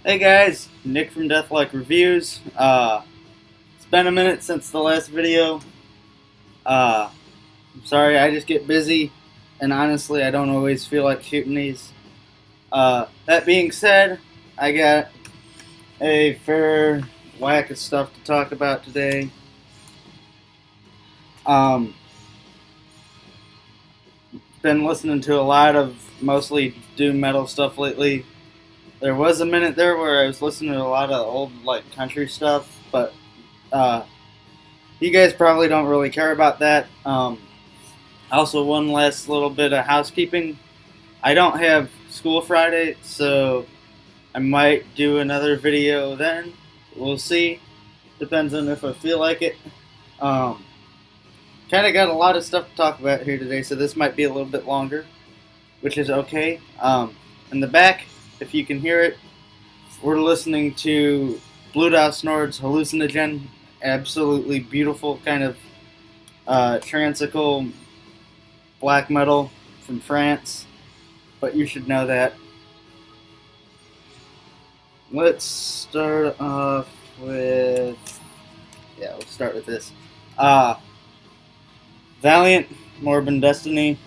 Hey guys, Nick from Deathlike Reviews. It's been a minute since the last video. I'm sorry, I just get busy, and honestly, I don't always feel like shooting these. That being said, I got a fair whack of stuff to talk about today. Um, been listening to a lot of mostly doom metal stuff lately. There was a minute there where I was listening to a lot of old country stuff, but uh, you guys probably don't really care about that. Also, one last little bit of housekeeping. I don't have school Friday, so I might do another video then. We'll see. Depends on if I feel like it. Um, kind of got a lot of stuff to talk about here today, so this might be a little bit longer, which is okay. In the back, if you can hear it, we're listening to Blue Dot Snored's Hallucinogen. Absolutely beautiful kind of transical black metal from France, but you should know that. Let's start off with, we'll start with this. Valiant, Morbid Destiny,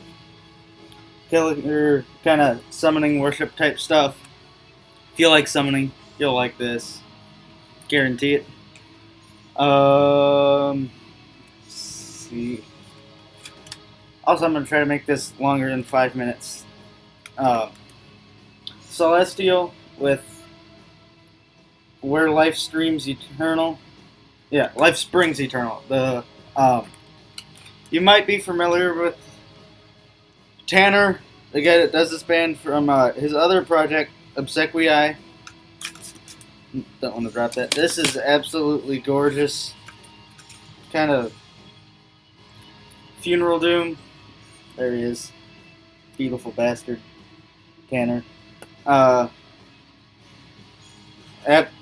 killer kind of summoning worship type stuff. If you like summoning, you'll like this. Guarantee it. Let's see. Also, I'm going to try to make this longer than 5 minutes. Celestial with Where Life Streams Eternal. Yeah, Life Springs Eternal. You might be familiar with Tanner, the guy that does this band, from his other project, Obsequii. Don't want to drop that. This is absolutely gorgeous. Kind of funeral doom. There he is. Beautiful bastard. Tanner.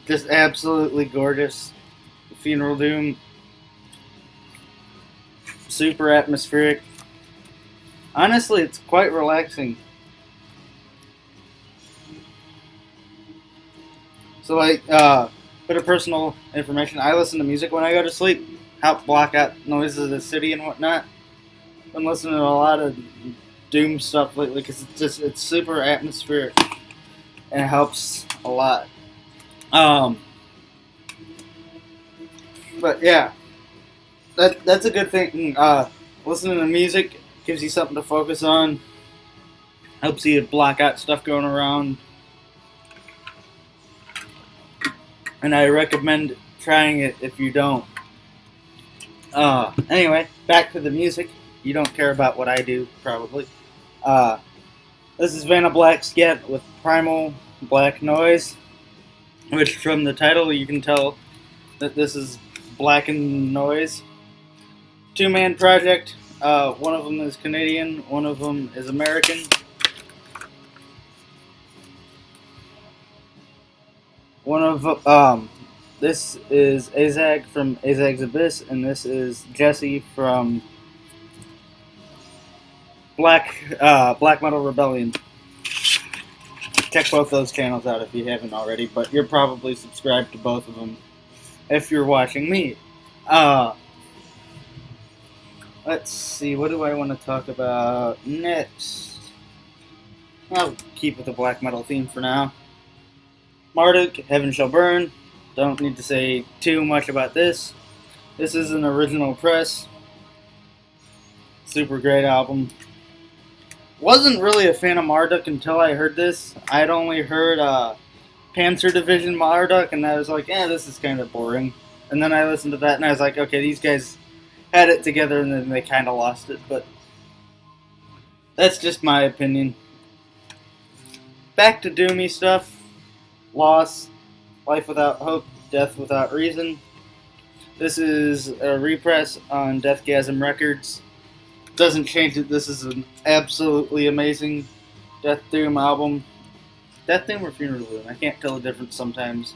Just absolutely gorgeous. Funeral doom. Super atmospheric. Honestly, it's quite relaxing. So, bit of personal information. I listen to music when I go to sleep. Help block out noises of the city and whatnot. Been listening to a lot of doom stuff lately because it's super atmospheric and it helps a lot. But yeah, that's a good thing. Listening to music gives you something to focus on. Helps you block out stuff going around. And I recommend trying it if you don't. Anyway, back to the music. You don't care about what I do, probably. This is Vanna Black Scat with Primal Black Noise, which from the title you can tell that this is blackened noise. Two-man project. One of them is Canadian, one of them is American. This is Azag from Azag's Abyss, and this is Jesse from Black Metal Rebellion. Check both those channels out if you haven't already, but you're probably subscribed to both of them if you're watching me. Let's see, what do I want to talk about next? I'll keep with the black metal theme for now. Marduk, Heaven Shall Burn. Don't need to say too much about this. This is an original press. Super great album. Wasn't really a fan of Marduk until I heard this. I'd only heard Panzer Division Marduk, and I was like, this is kind of boring. And then I listened to that, and I was like, okay, these guys had it together, and then they kind of lost it. But that's just my opinion. Back to doomy stuff. Loss, Life Without Hope, Death Without Reason. This is a repress on Deathgasm Records. Doesn't change it. This is an absolutely amazing Death Doom album. Death Doom or Funeral Doom? I can't tell the difference sometimes.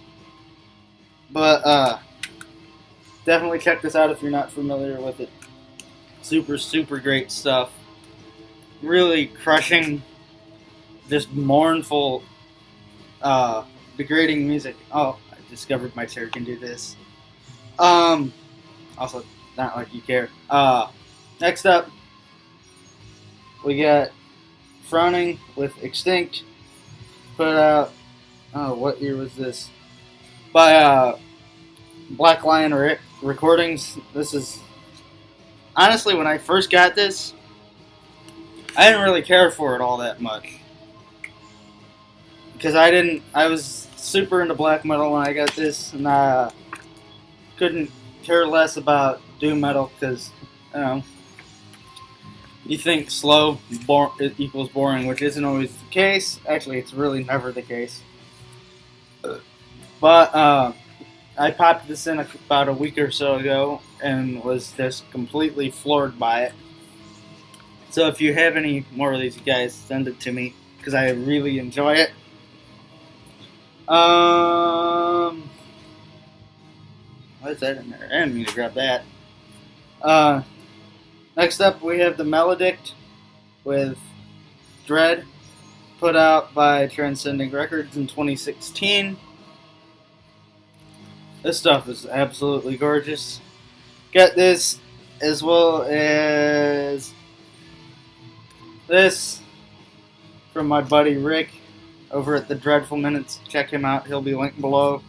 But definitely check this out if you're not familiar with it. Super, super great stuff. Really crushing, just mournful degrading music. Oh, I discovered my chair can do this. Also, not like you care. Next up, we got Frowning with Extinct. Put out, oh, what year was this? By Black Lion Recordings. This is, honestly, when I first got this, I didn't really care for it all that much. Because I was super into black metal when I got this, and I couldn't care less about doom metal because, you know, you think slow it equals boring, which isn't always the case. Actually, it's really never the case. But I popped this in about a week or so ago and was just completely floored by it. So if you have any more of these guys, send it to me because I really enjoy it. What's that in there? I didn't mean to grab that. Next up, we have the Maledict with Dread, put out by Transcending Records in 2016. This stuff is absolutely gorgeous. Got this as well as this from my buddy Rick over at the Dreadful Minutes. Check him out. He'll be linked below.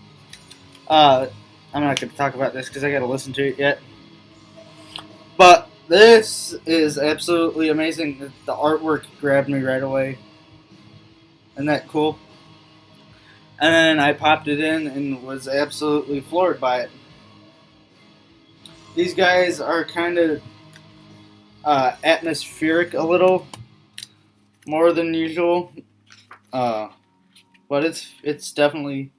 I'm not going to talk about this because I got to listen to it yet. But this is absolutely amazing. The artwork grabbed me right away. Isn't that cool? And then I popped it in and was absolutely floored by it. These guys are kind of atmospheric a little more than usual. But it's definitely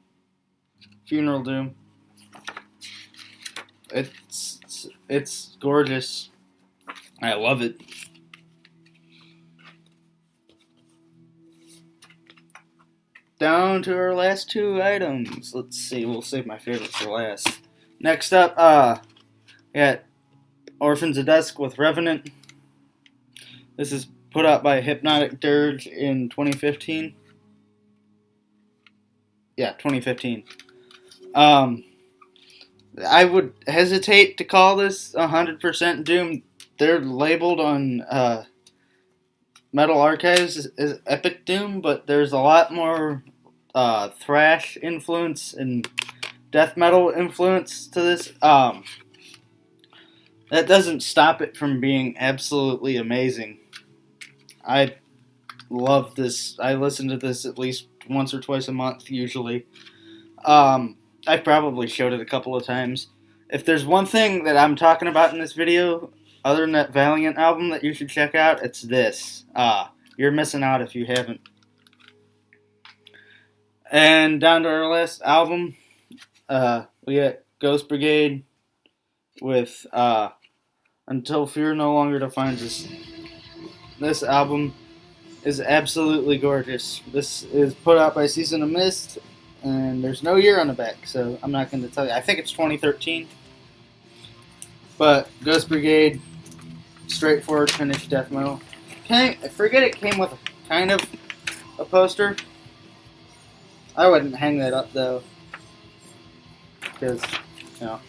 funeral doom. It's gorgeous. I love it. Down to our last two items. Let's see. We'll save my favorite for last. Next up, got Orphans of Dusk with Revenant. This is put out by Hypnotic Dirge in 2015. Yeah, 2015. I would hesitate to call this 100% Doom. They're labeled on Metal Archives as Epic Doom, but there's a lot more thrash influence and death metal influence to this. That doesn't stop it from being absolutely amazing. I love this. I listen to this at least once or twice a month, usually. I've probably showed it a couple of times. If there's one thing that I'm talking about in this video, other than that Valiant album that you should check out, it's this. You're missing out if you haven't. And down to our last album, we got Ghost Brigade with Until Fear No Longer Defines Us. This album is absolutely gorgeous. This is put out by Season of Mist, and there's no year on the back, so I'm not going to tell you. I think it's 2013. But Ghost Brigade, straightforward finished death metal. I forget it came with kind of a poster. I wouldn't hang that up though, because, you know.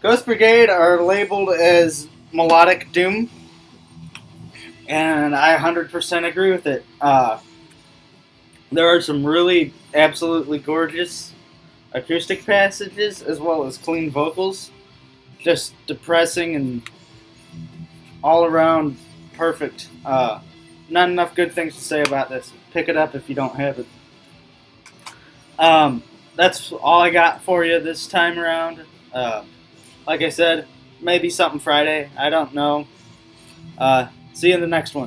Ghost Brigade are labeled as melodic doom, and I 100% agree with it. There are some really absolutely gorgeous acoustic passages as well as clean vocals. Just depressing and all around perfect. Not enough good things to say about this. Pick it up if you don't have it. That's all I got for you this time around. Like I said, maybe something Friday. I don't know. See you in the next one.